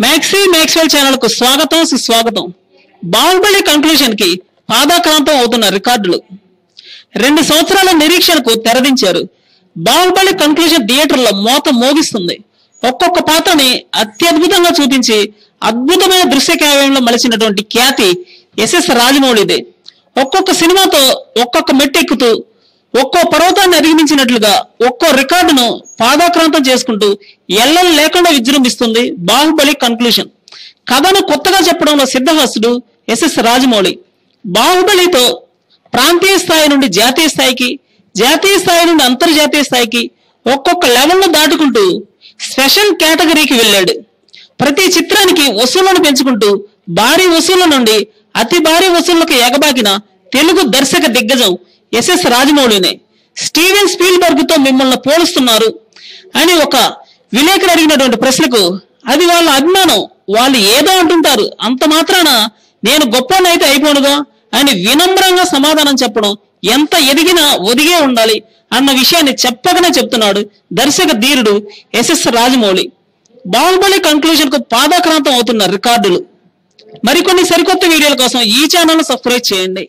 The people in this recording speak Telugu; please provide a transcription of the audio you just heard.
मैक्सवेल चैनल को स्वागतम सुस्वागतम। बाहुबली कंक्लूजन की పాదాక్రాంతం అవుతున్న రికార్డులు 2 సంవత్సరాల నిరీక్షణకు తెరదించారు। బాహుబలి కంక్లూజన్ థియేటర్లో మోత మోగిస్తుంది। ఒక్కొక్క పాత్రని అత్యద్భుతంగా చూపించి అద్భుతమైన దృశ్య కావ్యంలో మలిచినటువంటి ఖ్యాతి ఎస్ఎస్ రాజమౌళిదే। ఒక్కొక్క సినిమాతో ఒక్కొక్క మెట్టెక్కుతూ ఒక్కో పర్వతాన్ని అధిగమించినట్లుగా ఒక్కో రికార్డును పాదాక్రాంతం చేసుకుంటూ ఎల్లలు లేకుండా విజృంభిస్తుంది బాహుబలి కంక్లూజన్। కథను కొత్తగా చెప్పడంలో సిద్ధహస్తుడు ఎస్ఎస్ రాజమౌళి। బాహుబలితో ప్రాంతీయ స్థాయి నుండి జాతీయ స్థాయికి, జాతీయ స్థాయి నుండి అంతర్జాతీయ స్థాయికి ఒక్కొక్క లెవెల్ను దాటుకుంటూ స్పెషల్ కేటగిరీకి వెళ్ళాడు। ప్రతి చిత్రానికి వసూళ్లను పెంచుకుంటూ భారీ వసూళ్ల నుండి అతి భారీ వసూళ్లకు ఎగబాకిన తెలుగు దర్శక దిగ్గజం ఎస్ఎస్ రాజమౌళినే। స్టీవెన్ స్పీల్బర్గ్ తో మిమ్మల్ని పోలుస్తున్నారు అని ఒక విలేకరు అడిగినటువంటి ప్రశ్నకు అది వాళ్ళ అభిమానం, వాళ్ళు ఏదో అంటుంటారు, అంత మాత్రాన నేను గొప్పనైతే అయిపోనుగా అని వినమ్రంగా సమాధానం చెప్పడం ఎంత ఎదిగినా ఒదిగే ఉండాలి అన్న విషయాన్ని చెప్పకనే చెప్తున్నాడు దర్శక ధీరుడు ఎస్ఎస్ రాజమౌళి। బాహుబలి కంక్లూజన్ కు పాదాక్రాంతం అవుతున్న రికార్డులు। మరికొన్ని సరికొత్త వీడియోల కోసం ఈ ఛానల్ ను సబ్స్క్రైబ్ చేయండి।